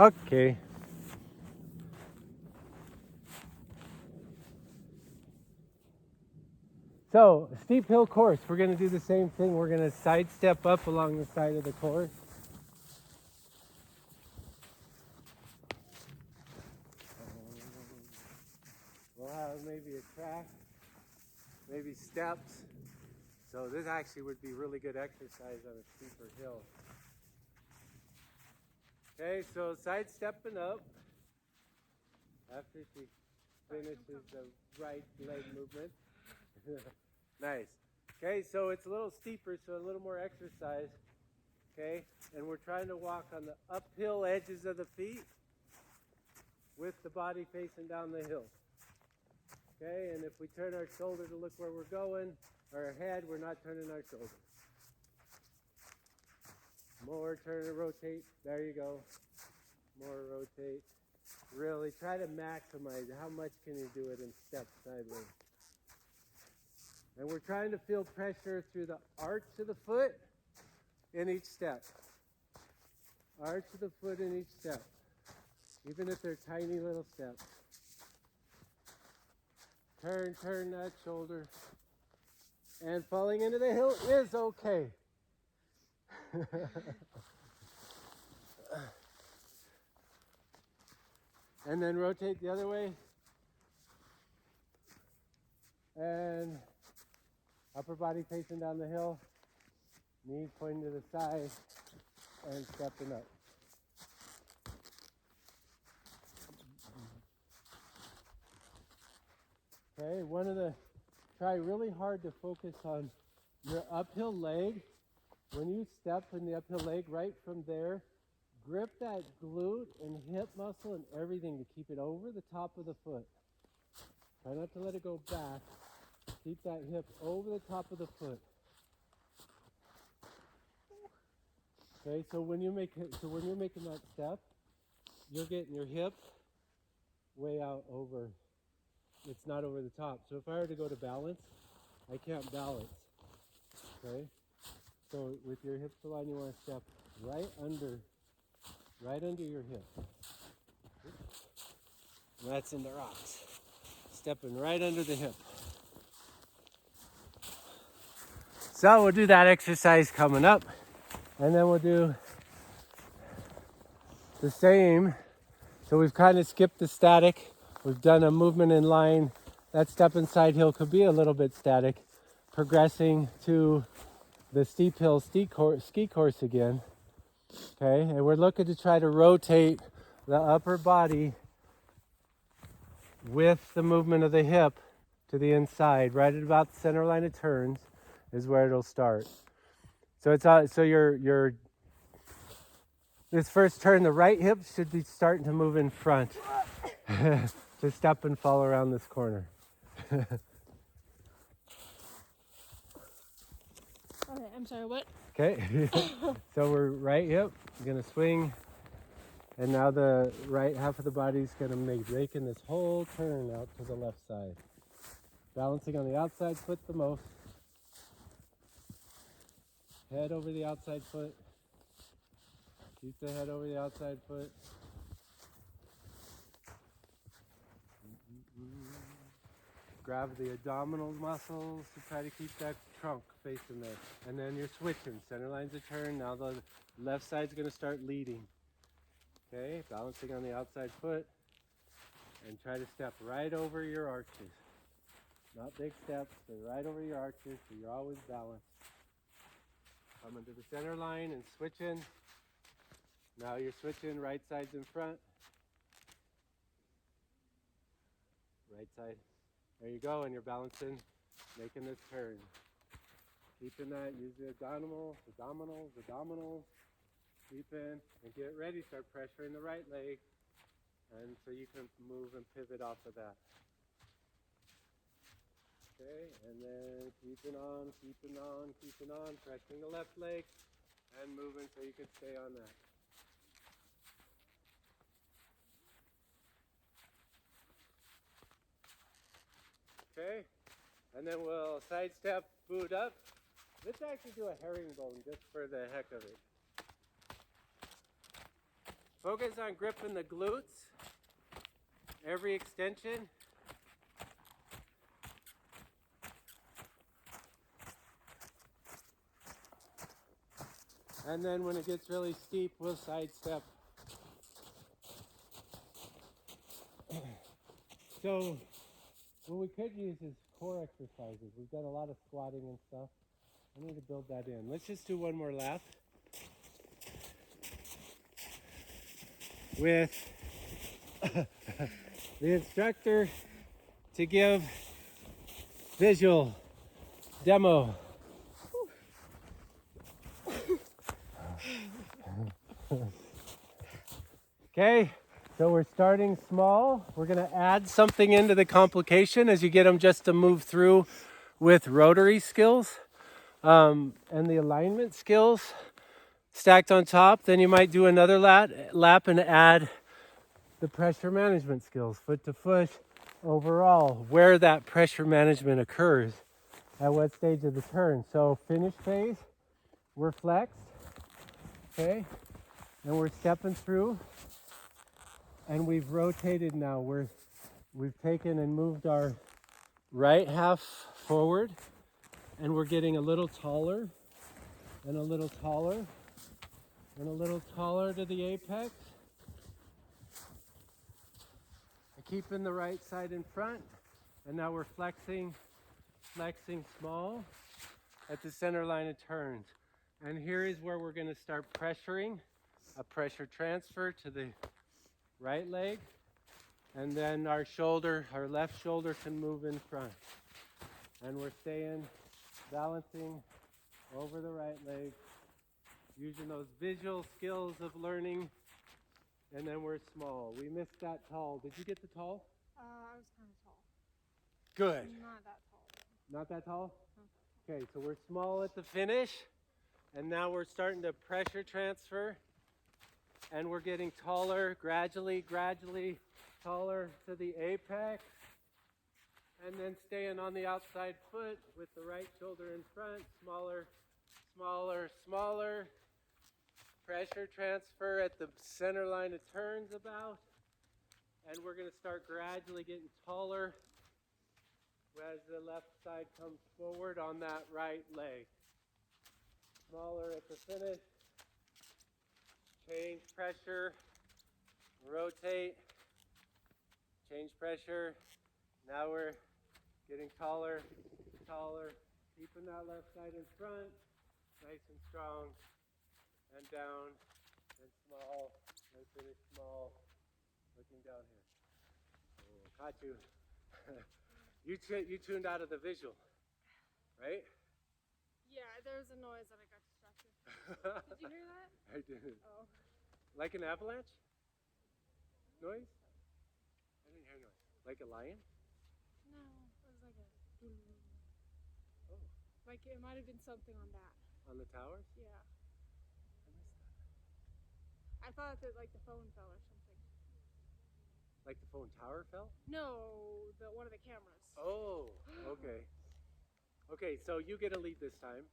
Okay. So, steep hill course. We're going to do the same thing. We're going to sidestep up along the side of the course. We'll have maybe a track, maybe steps. So this actually would be really good exercise on a steeper hill. Okay, so sidestepping up after she finishes the right leg movement. Nice. Okay, so it's a little steeper, so a little more exercise. Okay, and we're trying to walk on the uphill edges of the feet with the body facing down the hill. Okay, and if we turn our shoulder to look where we're going, or our head, we're not turning our shoulder. More turn and rotate. There you go. More rotate. Really try to maximize how much can you do it in steps sideways. And we're trying to feel pressure through the arch of the foot in each step. Arch of the foot in each step. Even if they're tiny little steps. Turn that shoulder. And falling into the hill is okay. And then rotate the other way. And upper body facing down the hill. Knees pointing to the side. And stepping up. Okay, try really hard to focus on your uphill leg. When you step in the uphill leg, right from there, grip that glute and hip muscle and everything to keep it over the top of the foot. Try not to let it go back. Keep that hip over the top of the foot. Okay, so when you're making that step, you're getting your hip way out over. It's not over the top. So if I were to go to balance, I can't balance. Okay? So with your hips aligned, you want to step right under your hip. And that's in the rocks. Stepping right under the hip. So we'll do that exercise coming up. And then we'll do the same. So we've kind of skipped the static. We've done a movement in line. That step and side hill could be a little bit static. Progressing to the steep hill ski course again. Okay, and we're looking to try to rotate the upper body with the movement of the hip to the inside. Right at about the center line of turns is where it'll start. So your this first turn, the right hip should be starting to move in front. To step and fall around this corner. Okay, I'm sorry, what? Okay, so we're right hip, gonna swing, and now the right half of the body's gonna making this whole turn out to the left side. Balancing on the outside foot the most. Head over the outside foot. Keep the head over the outside foot. Grab the abdominal muscles to try to keep that trunk facing there. And then you're switching. Center line's a turn. Now the left side's going to start leading. Okay, balancing on the outside foot. And try to step right over your arches. Not big steps, but right over your arches so you're always balanced. Coming to the center line and switching. Now you're switching, right side's in front. Right side. There you go, and you're balancing, making this turn. Keeping that, use the abdominals. Keeping, and get ready, start pressuring the right leg. And so you can move and pivot off of that. Okay, and then keeping on, pressuring the left leg and moving so you can stay on that. Okay, and then we'll sidestep, boot up. Let's actually do a herringbone just for the heck of it. Focus on gripping the glutes, every extension. And then when it gets really steep, we'll sidestep. So what we could use is core exercises. We've done a lot of squatting and stuff. I need to build that in. Let's just do one more lap with the instructor to give visual demo. Okay, so we're starting small. We're going to add something into the complication as you get them just to move through with rotary skills and the alignment skills stacked on top. Then you might do another lap and add the pressure management skills, foot to foot, overall, where that pressure management occurs, at what stage of the turn. So finish phase, we're flexed, okay, and we're stepping through, and we've rotated now. We've taken and moved our right half forward, and we're getting a little taller, and a little taller, and a little taller to the apex. Keeping the right side in front, and now we're flexing small at the center line of turns. And here is where we're going to start pressuring, a pressure transfer to the right leg, and then our left shoulder can move in front. And we're staying, balancing over the right leg, using those visual skills of learning. And then we're small. We missed that tall. Did you get the tall? I was kind of tall. Good. Not that tall. Not that tall? Okay, so we're small at the finish. And now we're starting to pressure transfer. And we're getting taller, gradually taller to the apex. And then staying on the outside foot with the right shoulder in front. Smaller, smaller, smaller. Pressure transfer at the center line of turns about. And we're going to start gradually getting taller as the left side comes forward on that right leg. Smaller at the finish. Change pressure. Rotate. Change pressure. Now we're getting taller, taller. Keeping that left side in front. Nice and strong. And down, and small, and finish small, looking down here. Oh, caught you. You tuned out of the visual, right? Yeah, there was a noise and I got distracted. Did you hear that? I did. Oh. Like an avalanche? Noise? I didn't hear noise. Like a lion? No, it was like a... Oh. Like it might have been something on that. On the towers? Yeah. I missed that. I thought that like the phone fell or something. Like the phone tower fell? No, one of the cameras. Oh, okay. Okay, so you get a lead this time.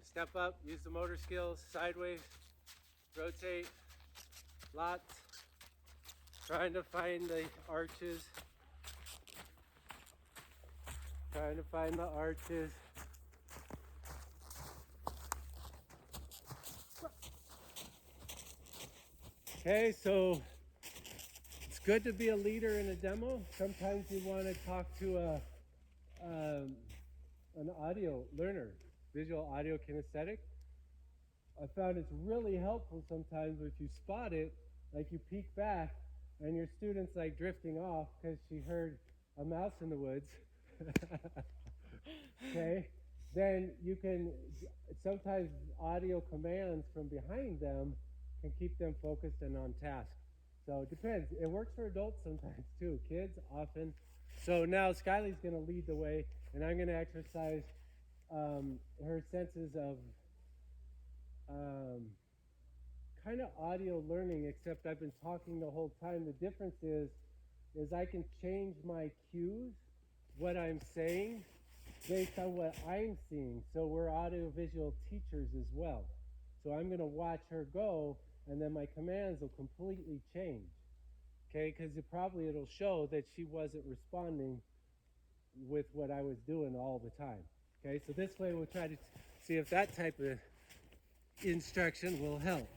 Step up, use the motor skills, sideways, rotate, lots, trying to find the arches, trying to find the arches. Okay, so it's good to be a leader in a demo. Sometimes you want to talk to an audio learner, visual audio kinesthetic. I found it's really helpful sometimes if you spot it, like you peek back and your student's like drifting off because she heard a mouse in the woods. Okay, then you can, sometimes audio commands from behind them can keep them focused and on task. So it depends. It works for adults sometimes too, kids often. So now Skyly's going to lead the way, and I'm going to exercise her senses of kind of audio learning, except I've been talking the whole time. The difference is I can change my cues, what I'm saying, based on what I'm seeing. So we're audiovisual teachers as well. So I'm going to watch her go, and then my commands will completely change. Okay, because it'll show that she wasn't responding with what I was doing all the time. Okay, so this way we'll try to see if that type of instruction will help.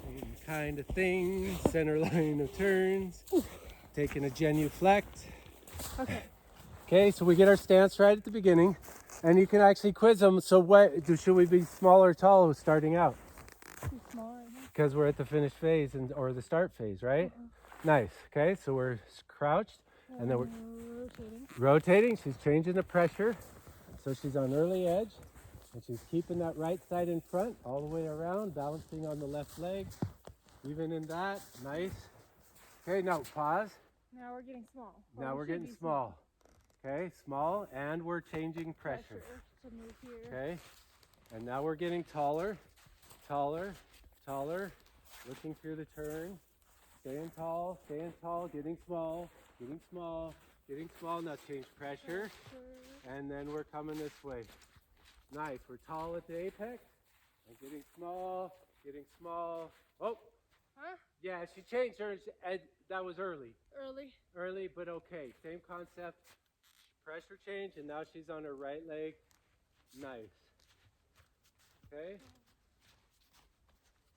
Same kind of thing, center line of turns, taking a genuflect. Okay. Okay, so we get our stance right at the beginning, and you can actually quiz them. So should we be small or tall starting out? Too small, I think. Because we're at the finish phase or the start phase, right? Nice. Okay, so we're crouched, and then we're rotating. She's changing the pressure, so she's on early edge, and she's keeping that right side in front all the way around, balancing on the left leg. Even in that, nice. Okay, now pause. Now we're getting small. Or Now we we're should getting be small. Okay, small, and we're changing pressure. To move here. Okay, and now we're getting taller, taller, taller, looking through the turn, staying tall, getting small, getting small, getting small. Now change pressure, and then we're coming this way. Nice, we're tall at the apex, and getting small, getting small. Oh, Huh? yeah, she changed hers, and that was early. Early. But okay, same concept. Pressure change, and now she's on her right leg. Nice. Okay.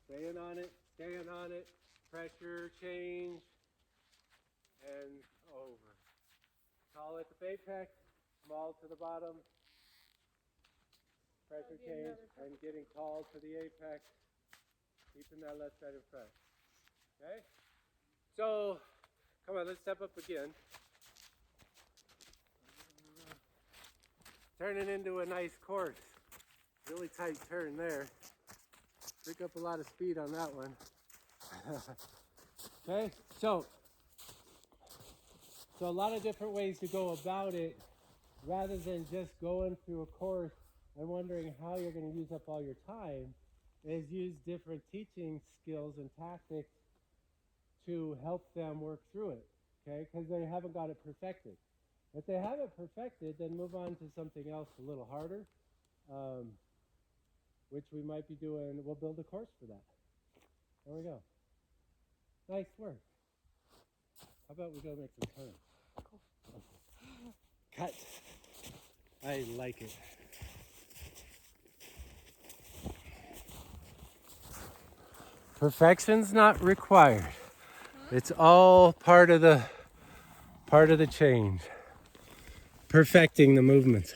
Staying on it. Pressure change, and over. Tall at the apex, small to the bottom. Pressure change, and getting tall to the apex. Keeping that left side in front. Okay? So, come on, let's step up again. Turning into a nice course. Really tight turn there. Pick up a lot of speed on that one. Okay, so a lot of different ways to go about it rather than just going through a course and wondering how you're going to use up all your time is use different teaching skills and tactics to help them work through it, okay? Because they haven't got it perfected. If they have it perfected, then move on to something else a little harder, which we might be doing. We'll build a course for that. There we go. Nice work. How about we go make some turns? Cool. Cut. I like it. Perfection's not required. It's all part of the change. Perfecting the movements.